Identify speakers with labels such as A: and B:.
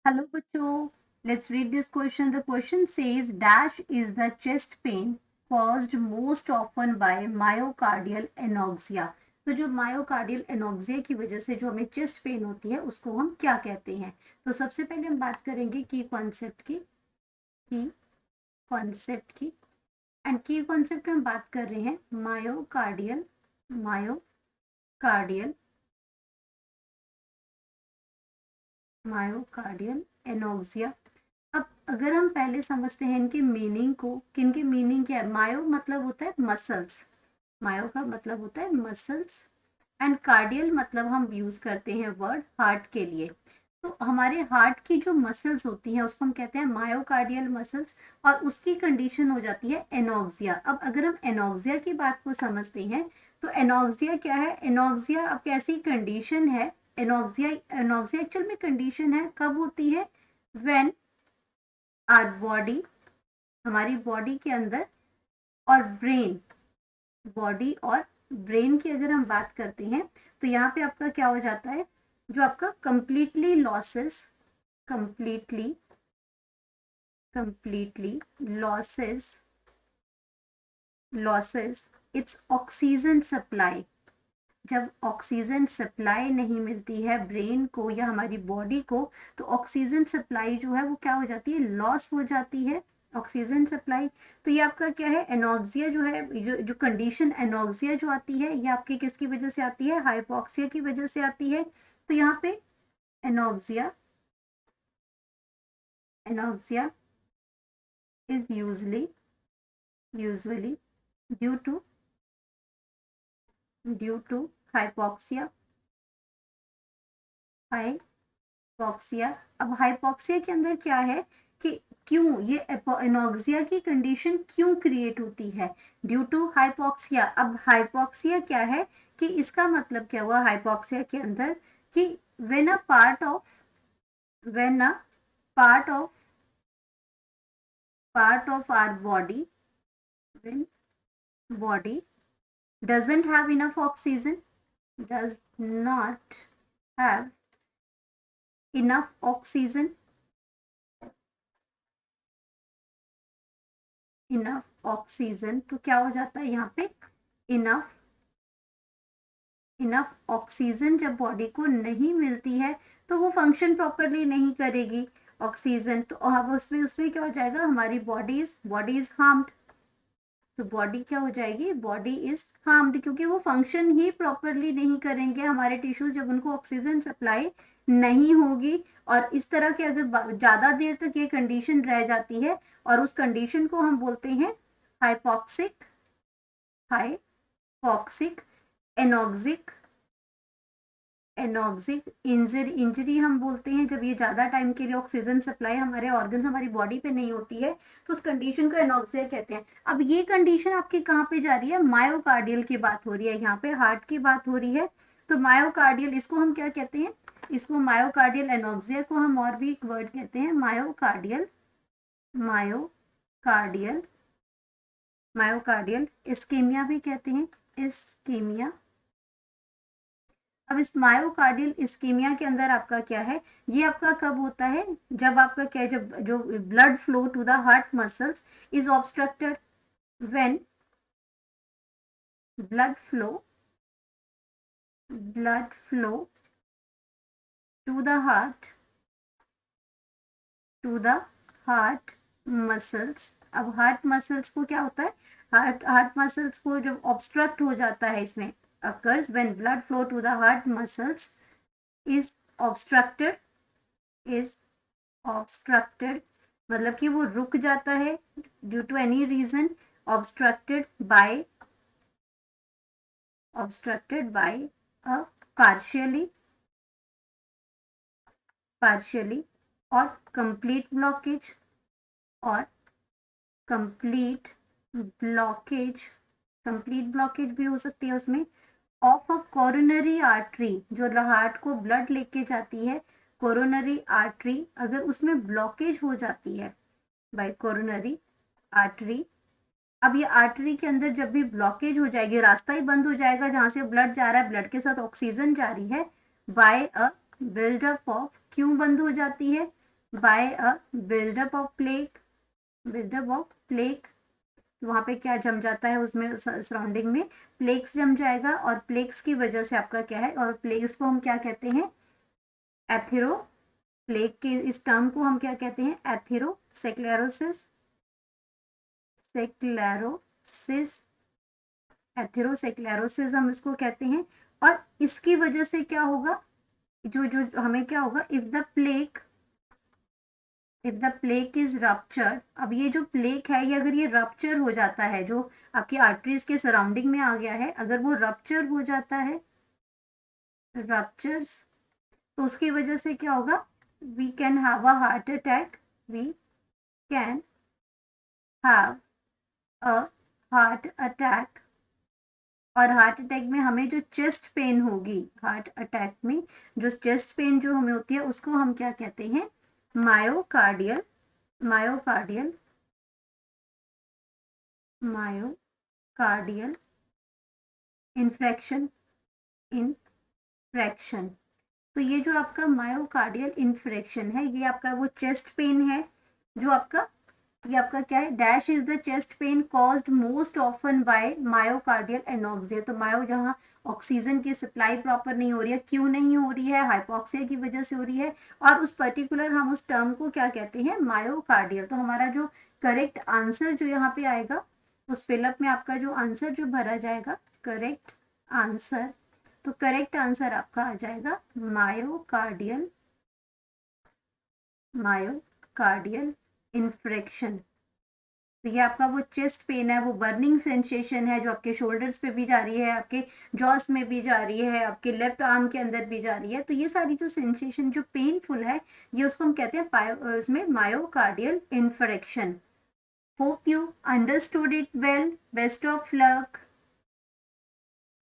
A: Hello, Pacho. Let's read this question. The question says, dash is the chest pain caused most often by myocardial anoxia. तो जो myocardial anoxia की वजह से जो हमें chest pain होती है उसको हम क्या कहते हैं? तो सबसे पहले हम बात करेंगे की कॉन्सेप्ट की एंड की कॉन्सेप्ट में हम बात कर रहे हैं मायोकार्डियल एनोक्सिया। अब अगर हम पहले समझते हैं इनके मीनिंग को, किनके मीनिंग क्या है। मायो मतलब होता है मसल्स, मायो का मतलब होता है मसल्स एंड कार्डियल मतलब हम यूज करते हैं वर्ड हार्ट के लिए। तो हमारे हार्ट की जो मसल्स होती हैं उसको हम कहते हैं मायोकार्डियल मसल्स और उसकी कंडीशन हो जाती है एनोक्सिया। अब अगर हम एनोक्सिया की बात को समझते हैं तो एनोक्सिया क्या है? एनोक्सिया अब कैसी कंडीशन है? एनोक्सिया एक्चुअल में कंडीशन है कब होती है? व्हेन आर बॉडी, हमारी बॉडी के अंदर और बॉडी और ब्रेन की अगर हम बात करते हैं तो यहाँ पे आपका क्या हो जाता है? जो आपका completely losses it's oxygen supply. जब ऑक्सीजन सप्लाई नहीं मिलती है ब्रेन को या हमारी बॉडी को तो ऑक्सीजन सप्लाई जो है वो क्या हो जाती है? लॉस हो जाती है ऑक्सीजन सप्लाई। तो ये आपका क्या है? एनोक्सिया जो है, जो कंडीशन एनोक्सिया जो आती है ये आपकी किसकी वजह से आती है? हाइपोक्सिया की वजह से आती है। तो यहाँ पे anoxia anoxia is usually due to hypoxia hypoxia. अब हाइपोक्सिया के अंदर क्या है कि क्यों ये एनोक्सिया की कंडीशन क्यों क्रिएट होती है? Due to hypoxia. अब हाइपोक्सिया क्या है कि इसका मतलब क्या हुआ हाइपोक्सिया के अंदर कि when a part of our body, when body doesn't have enough oxygen, does not have enough oxygen, तो क्या हो जाता है यहाँ पे? इनफ ऑक्सीजन जब बॉडी को नहीं मिलती है तो वो फंक्शन प्रॉपरली नहीं करेगी ऑक्सीजन। तो अब उसमें उसमें क्या हो जाएगा? हमारी बॉडी इज हार्म्ड। तो बॉडी क्या हो जाएगी? बॉडी इज हार्म्ड क्योंकि वो फंक्शन ही प्रॉपरली नहीं करेंगे हमारे टिश्यू जब उनको ऑक्सीजन सप्लाई नहीं होगी। और इस तरह के अगर ज्यादा देर तक ये कंडीशन रह जाती है और उस कंडीशन को हम बोलते हैं हाइपोक्सिक एनोक्सिक इंजरी हम बोलते हैं। जब ये ज्यादा टाइम के लिए ऑक्सीजन सप्लाई हमारे ऑर्गन्स हमारी बॉडी पे नहीं होती है तो उस कंडीशन को एनोक्सिया कहते हैं। अब ये कंडीशन आपकी कहाँ पे जा रही है? मायोकार्डियल की बात हो रही है, यहाँ पे हार्ट की बात हो रही है। तो मायोकार्डियल, इसको हम क्या कहते हैं? इसको मायोकार्डियल एनोक्सिया को हम और भी एक वर्ड कहते हैं मायोकार्डियल मायोकार्डियल मायोकार्डियल इस्केमिया भी कहते हैं, इस्केमिया। अब इस मायोकार्डियल इस्कीमिया के अंदर आपका क्या है? ये आपका कब होता है? जब आपका क्या है? जब जो blood flow to the heart muscles is obstructed. When blood flow to the heart muscles. अब हार्ट मसल्स को क्या होता है? हार्ट मसल्स को जब ऑब्स्ट्रक्ट हो जाता है, इसमें occurs when blood flow to the heart muscles is obstructed मतलब कि वो रुक जाता है due to any reason, obstructed by a partially और कंप्लीट ब्लॉकेज भी हो सकती है उसमें ऑफ अ कोरोनरी आर्टरी। जो हार्ट को ब्लड लेके जाती है कोरोनरी आर्टरी, अगर उसमें ब्लॉकेज हो जाती है बाय कोरोनरी आर्टरी। अब ये आर्टरी के अंदर जब भी ब्लॉकेज हो जाएगी, रास्ता ही बंद हो जाएगा जहां से ब्लड जा रहा है, ब्लड के साथ ऑक्सीजन जा रही है, बाय अ बिल्डअप ऑफ। क्यों बंद हो जाती है? By a buildup of plaque, buildup of plaque, वहाँ पे क्या जम जाता है उसमें सराउंडिंग में प्लेक्स जम जाएगा, और प्लेक्स की वजह से आपका क्या है, और प्लेक्स को हम क्या कहते हैं, एथेरो, प्लेग के इस टर्म को हम क्या कहते हैं, एथेरोसेक्लेरोसिस, सेक्लेरोसिस, एथेरोसेक्लेरोसिस हम इसको कहते हैं। और इसकी वजह से क्या होगा, जो जो हमें क्या होगा, if the plaque is ruptured, अब ये जो प्लेक है ये अगर ये रप्चर हो जाता है, जो आपकी आर्टरीज के सराउंडिंग में आ गया है, अगर वो रप्चर हो जाता है, रप्चर्स, तो उसकी वजह से क्या होगा, we can have a heart attack, we can have a heart attack. और हार्ट अटैक में हमें जो चेस्ट पेन होगी, हार्ट अटैक में जो चेस्ट पेन जो हमें होती है उसको हम क्या कहते हैं, myocardial, myocardial, myocardial infarction, infarction. तो ये जो आपका मायोकार्डियल इन्फ्रैक्शन है, ये आपका वो चेस्ट पेन है जो आपका, ये आपका क्या है, dash is the chest pain caused most often by myocardial anoxia. तो मायो जहाँ ऑक्सीजन की सप्लाई प्रॉपर नहीं हो रही है, क्यों नहीं हो रही है, हाइपोक्सिया की वजह से हो रही है, और उस पर्टिकुलर हम उस टर्म को क्या कहते हैं, मायोकार्डियल। तो हमारा जो करेक्ट आंसर जो यहाँ पे आएगा, उस फिलअप में आपका जो आंसर जो भरा जाएगा, करेक्ट आंसर, तो करेक्ट आंसर आपका आ जाएगा मायोकार्डियल, मायोकार्डियल इन्फ्रेक्शन। तो ये आपका वो चेस्ट पेन है, वो बर्निंग सेंसेशन है जो आपके शोल्डर्स पे भी जा रही है, आपके जॉस में भी जा रही है, आपके लेफ्ट आर्म के अंदर भी जा रही है। तो ये सारी जो सेंसेशन जो पेनफुल है, ये उसको हम कहते हैं उसमें myocardial infarction. Hope you understood it well, best of luck.